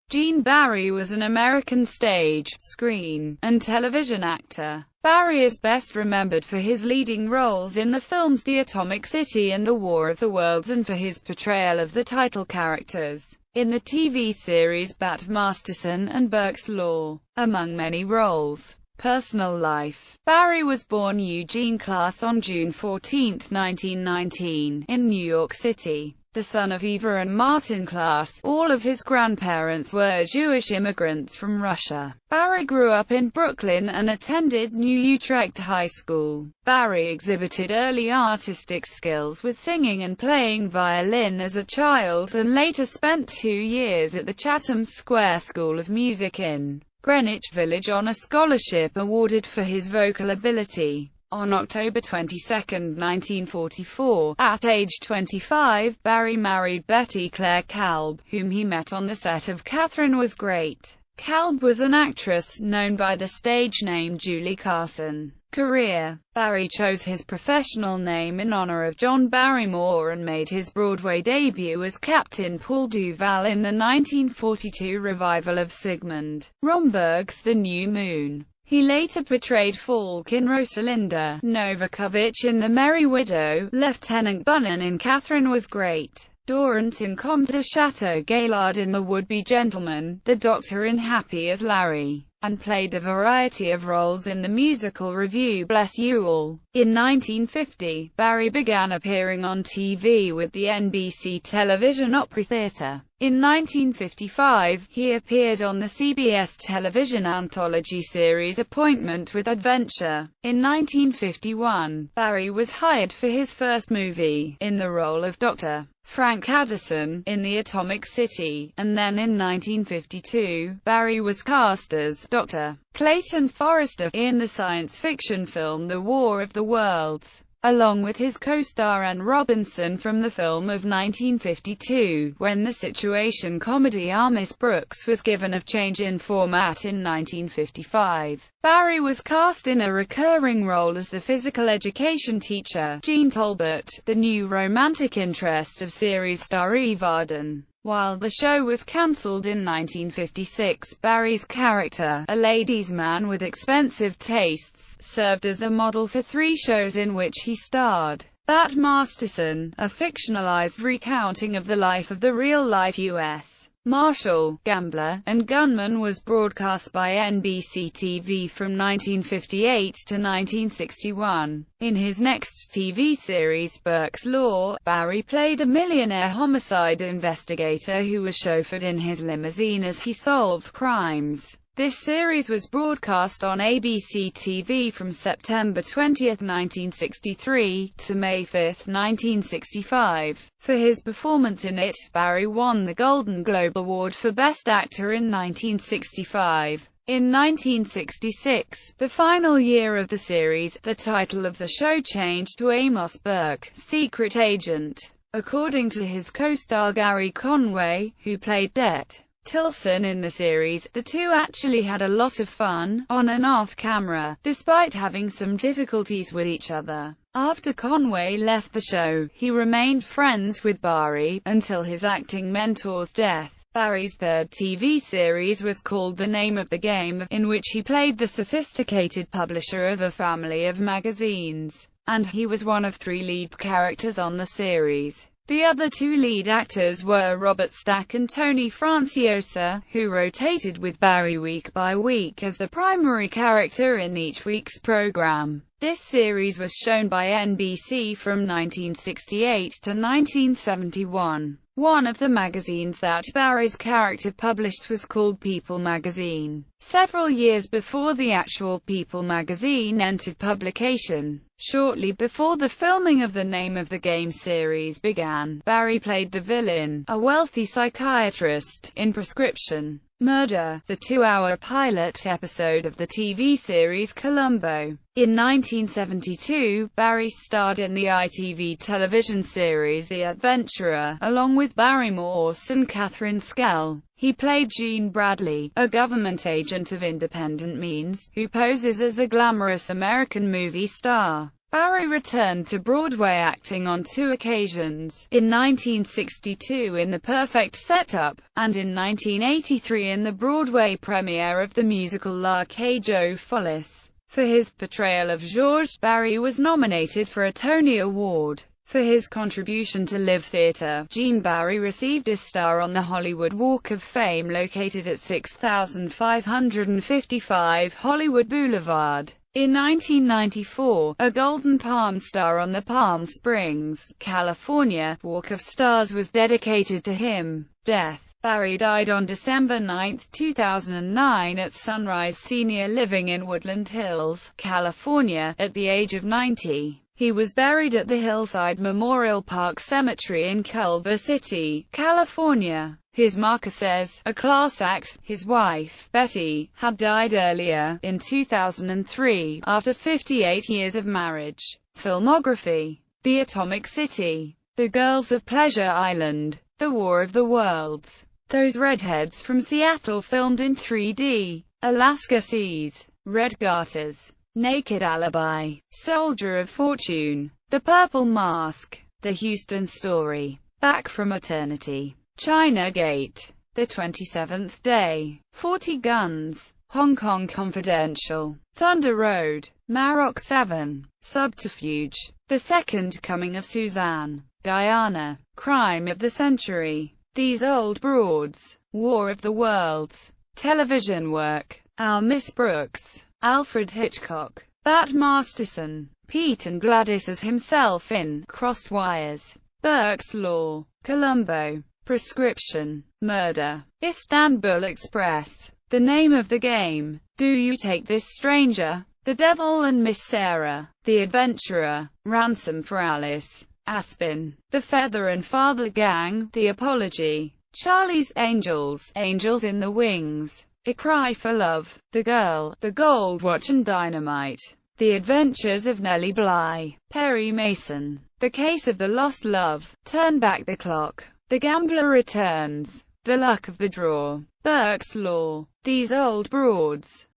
Gene Barry was an American stage, screen, and television actor. Barry is best remembered for his leading roles in the films The Atomic City and The War of the Worlds, and for his portrayal of the title characters in the TV series Bat Masterson and Burke's Law, among many roles. Personal life. Barry was born Eugene Class on June 14, 1919, in New York City, the son of Eva and Martin Class. All of his grandparents were Jewish immigrants from Russia. Barry grew up in Brooklyn and attended New Utrecht High School. Barry exhibited early artistic skills with singing and playing violin as a child, and later spent 2 years at the Chatham Square School of Music in Greenwich Village on a scholarship awarded for his vocal ability. On October 22, 1944, at age 25, Barry married Betty Claire Kalb, whom he met on the set of Catherine Was Great. Kalb was an actress, known by the stage name Julie Carson. Career. Barry chose his professional name in honor of John Barrymore and made his Broadway debut as Captain Paul Duval in the 1942 revival of Sigmund Romberg's The New Moon. He later portrayed Falk in Rosalinda, Novakovich in The Merry Widow, Lieutenant Bunnan in Catherine Was Great, Dorant in Comte de Chateau Gaillard in The Would-Be Gentleman, the Doctor in Happy as Larry, and played a variety of roles in the musical revue Bless You All. In 1950, Barry began appearing on TV with the NBC Television Opry Theatre. In 1955, he appeared on the CBS television anthology series Appointment with Adventure. In 1951, Barry was hired for his first movie, in the role of Dr. Frank Addison, in The Atomic City, and then in 1952, Barry was cast as Dr. Clayton Forrester in the science fiction film The War of the Worlds, along with his co-star Anne Robinson from the film of 1952, when the situation comedy Miss Brooks was given a change in format in 1955. Barry was cast in a recurring role as the physical education teacher, Jean Tolbert, the new romantic interest of series star Eve Arden. While the show was cancelled in 1956, Barry's character, a ladies' man with expensive tastes, served as the model for 3 shows in which he starred. Bat Masterson, a fictionalized recounting of the life of the real-life U.S. Marshal, gambler, and gunman, was broadcast by NBC TV from 1958 to 1961. In his next TV series, Burke's Law, Barry played a millionaire homicide investigator who was chauffeured in his limousine as he solved crimes. This series was broadcast on ABC TV from September 20, 1963, to May 5, 1965. For his performance in it, Barry won the Golden Globe Award for Best Actor in 1965. In 1966, the final year of the series, the title of the show changed to Amos Burke, Secret Agent. According to his co-star Gary Conway, who played Det Tilson in the series, the two actually had a lot of fun, on and off camera, despite having some difficulties with each other. After Conway left the show, he remained friends with Barry, until his acting mentor's death. Barry's third TV series was called The Name of the Game, in which he played the sophisticated publisher of a family of magazines, and he was one of 3 lead characters on the series. The other 2 lead actors were Robert Stack and Tony Franciosa, who rotated with Barry week by week as the primary character in each week's program. This series was shown by NBC from 1968 to 1971. One of the magazines that Barry's character published was called People magazine, several years before the actual People magazine entered publication. Shortly before the filming of the Name of the Game series began, Barry played the villain, a wealthy psychiatrist, in Prescription Murder, the 2-hour pilot episode of the TV series Columbo. In 1972, Barry starred in the ITV television series The Adventurer, along with Barry Morse and Catherine Skell. He played Gene Bradley, a government agent of independent means, who poses as a glamorous American movie star. Barry returned to Broadway acting on 2 occasions, in 1962 in The Perfect Setup, and in 1983 in the Broadway premiere of the musical La Cage aux Folles. For his portrayal of Georges, Barry was nominated for a Tony Award. For his contribution to live theater, Gene Barry received a star on the Hollywood Walk of Fame located at 6555 Hollywood Boulevard. In 1994, a Golden Palm Star on the Palm Springs, California, Walk of Stars was dedicated to him. Death. Barry died on December 9, 2009 at Sunrise Senior Living in Woodland Hills, California, at the age of 90. He was buried at the Hillside Memorial Park Cemetery in Culver City, California. His marker says, a class act. His wife, Betty, had died earlier, in 2003, after 58 years of marriage. Filmography. The Atomic City. The Girls of Pleasure Island. The War of the Worlds. Those Redheads from Seattle filmed in 3D. Alaska Seas. Red Garters. Naked Alibi. Soldier of Fortune. The Purple Mask. The Houston Story. Back from Eternity. China Gate. The 27th Day. 40 Guns. Hong Kong Confidential. Thunder Road. Maroc 7. Subterfuge. The Second Coming of Suzanne. Guyana. Crime of the Century. These Old Broads. War of the Worlds. Television work. Our Miss Brooks. Alfred Hitchcock. Bat Masterson. Pete and Gladys as himself in Crossed Wires. Burke's Law. Columbo. Prescription. Murder. Istanbul Express. The Name of the Game. Do You Take This Stranger? The Devil and Miss Sarah. The Adventurer. Ransom for Alice. Aspen. The Feather and Father Gang. The Apology. Charlie's Angels. Angels in the Wings. A Cry for Love. The Girl. The Gold Watch and Dynamite. The Adventures of Nellie Bly. Perry Mason. The Case of the Lost Love. Turn Back the Clock. The Gambler Returns. The Luck of the Draw. Burke's Law. These Old Broads.